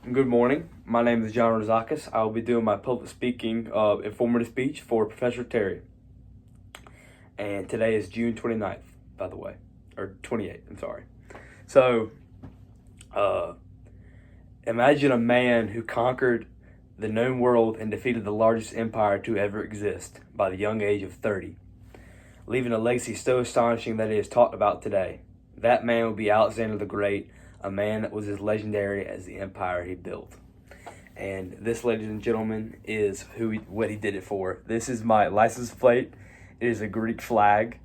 Good morning. My name is John Rozakis. I will be doing my public speaking informative speech for Professor Terry. And today is June 29th, by the way, or 28th, I'm sorry. So, imagine a man who conquered the known world and defeated the largest empire to ever exist by the young age of 30, leaving a legacy so astonishing that it is talked about today. That man would be Alexander the Great, a man that was as legendary as the empire he built. And this, ladies and gentlemen, is what he did it for. This is my license plate. It is a Greek flag,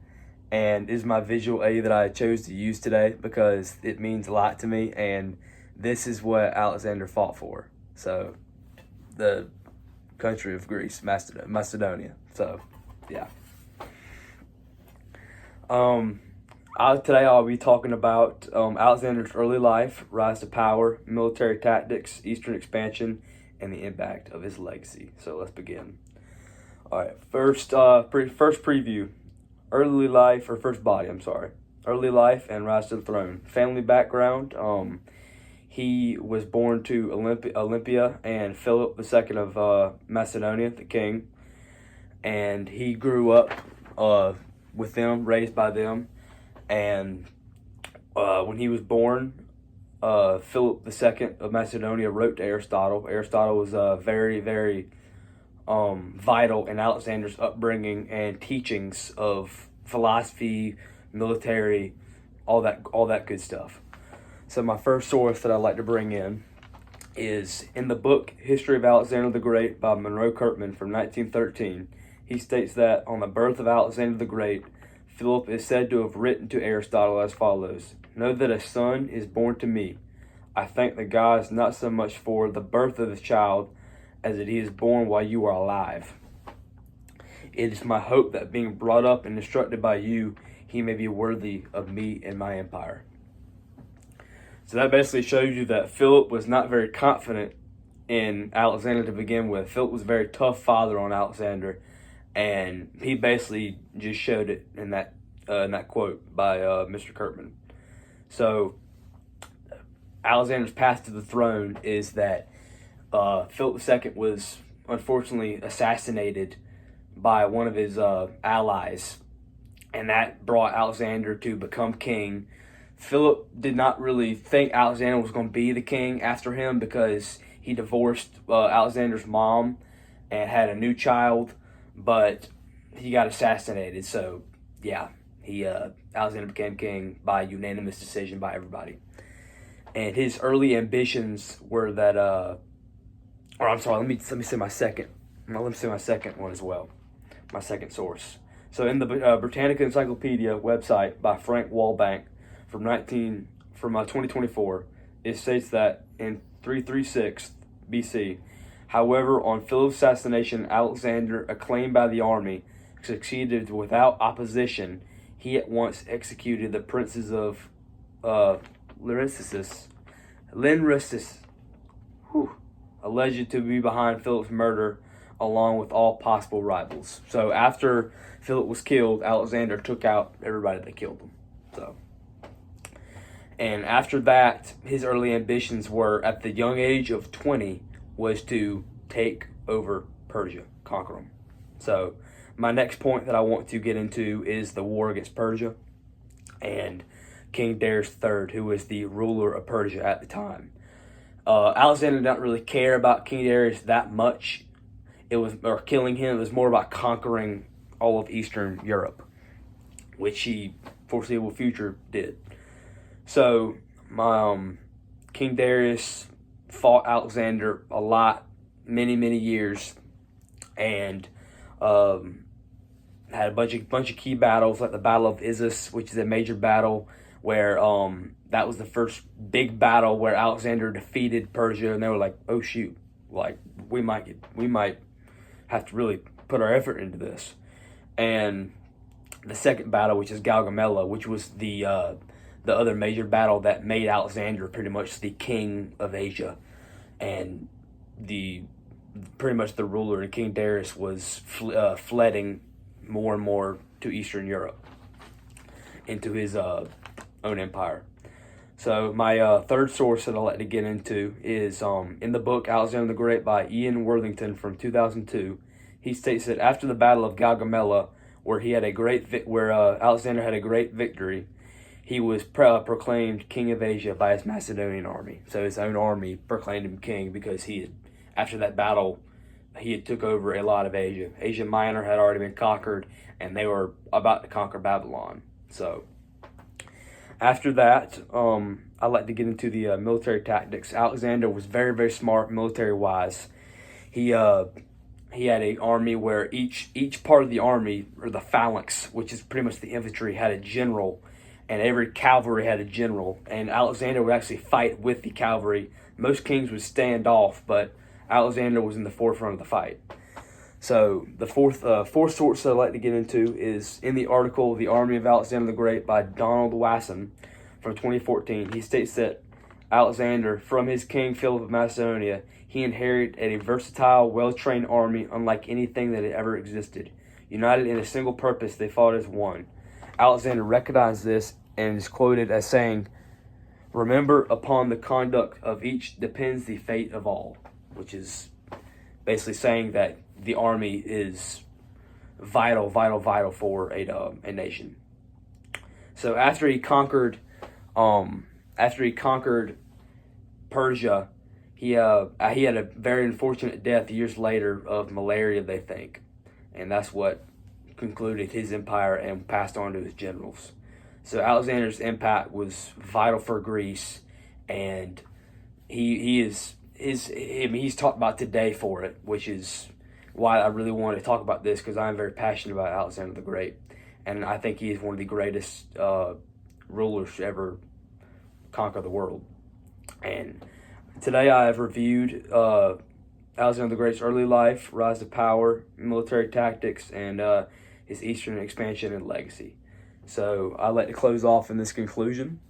and it is my visual aid that I chose to use today because it means a lot to me, and this is what Alexander fought for. So, the country of Greece, Macedonia. So, yeah. Today I'll be talking about Alexander's early life, rise to power, military tactics, eastern expansion, and the impact of his legacy. So let's begin. All right, first preview, early life, or first body, I'm sorry. Early life and rise to the throne. Family background, he was born to Olympia and Philip II of Macedonia, the king. And he grew up with them, raised by them. And when he was born, Philip II of Macedonia wrote to Aristotle. Aristotle was very, very vital in Alexander's upbringing and teachings of philosophy, military, all that good stuff. So my first source that I'd like to bring in is in the book History of Alexander the Great by Monroe Kirkman from 1913. He states that on the birth of Alexander the Great, Philip is said to have written to Aristotle as follows: "Know that a son is born to me. I thank the gods not so much for the birth of the child as that he is born while you are alive. It is my hope that being brought up and instructed by you, he may be worthy of me and my empire." So that basically shows you that Philip was not very confident in Alexander to begin with. Philip was a very tough father on Alexander, and he basically just showed it in that quote by Mr. Kirkman. So Alexander's path to the throne is that Philip II was unfortunately assassinated by one of his allies, and that brought Alexander to become king. Philip did not really think Alexander was going to be the king after him because he divorced Alexander's mom and had a new child, but he got assassinated. So yeah, Alexander became king by unanimous decision by everybody. And his early ambitions were that or I'm sorry, let me say my second. Let me say my second one as well. My second source. So in the Britannica Encyclopedia website by Frank Wallbank from 2024, it states that in 336 BC, however, on Philip's assassination, Alexander, acclaimed by the army, succeeded without opposition. He at once executed the princes of Lyricus, alleged to be behind Philip's murder, along with all possible rivals. So after Philip was killed, Alexander took out everybody that killed him. And after that, his early ambitions were, at the young age of 20, was to take over Persia, conquer them. So my next point that I want to get into is the war against Persia and King Darius III, who was the ruler of Persia at the time. Alexander did not really care about King Darius that much. Or killing him. It was more about conquering all of Eastern Europe, which he, foreseeable future, did. So, King Darius fought Alexander a lot, many years, and had a bunch of key battles, like the Battle of Issus, which is a major battle where that was the first big battle where Alexander defeated Persia, and they were like, "Oh shoot, like we might have to really put our effort into this." And the second battle, which is Gaugamela, which was the other major battle that made Alexander pretty much the king of Asia, and pretty much the ruler. And King Darius was flooding more and more to Eastern Europe into his own empire. So my third source that I like to get into is in the book Alexander the Great by Ian Worthington from 2002. He states that after the Battle of Gaugamela, where Alexander had a great victory, he was proclaimed king of Asia by his Macedonian army. So his own army proclaimed him king because after that battle, he had took over a lot of Asia. Asia Minor had already been conquered, and they were about to conquer Babylon. So after that, I like to get into the military tactics. Alexander was very, very smart military-wise. He had an army where each part of the army, or the phalanx, which is pretty much the infantry, had a general, and every cavalry had a general. And Alexander would actually fight with the cavalry. Most kings would stand off, but Alexander was in the forefront of the fight. So the fourth source that I'd like to get into is in the article "The Army of Alexander the Great" by Donald Wasson from 2014. He states that Alexander, from his king Philip of Macedonia, he inherited a versatile, well-trained army unlike anything that had ever existed. United in a single purpose, they fought as one. Alexander recognized this and is quoted as saying, "Remember, upon the conduct of each depends the fate of all," which is basically saying that the army is vital for a nation. So after he conquered Persia, he had a very unfortunate death years later of malaria, they think, and that's what concluded his empire and passed on to his generals. So Alexander's impact was vital for Greece, and he's talked about today for it, which is why I really wanted to talk about this, because I'm very passionate about Alexander the Great, and I think he is one of the greatest rulers to ever conquer the world. And today I have reviewed Alexander the Great's early life, rise to power, military tactics, and his eastern expansion and legacy. So I'd like to close off in this conclusion.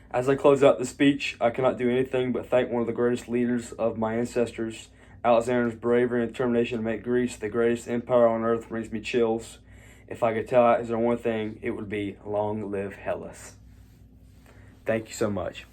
As I close out the speech, I cannot do anything but thank one of the greatest leaders of my ancestors. Alexander's bravery and determination to make Greece the greatest empire on earth brings me chills. If I could tell Alexander one thing, it would be long live Hellas. Thank you so much.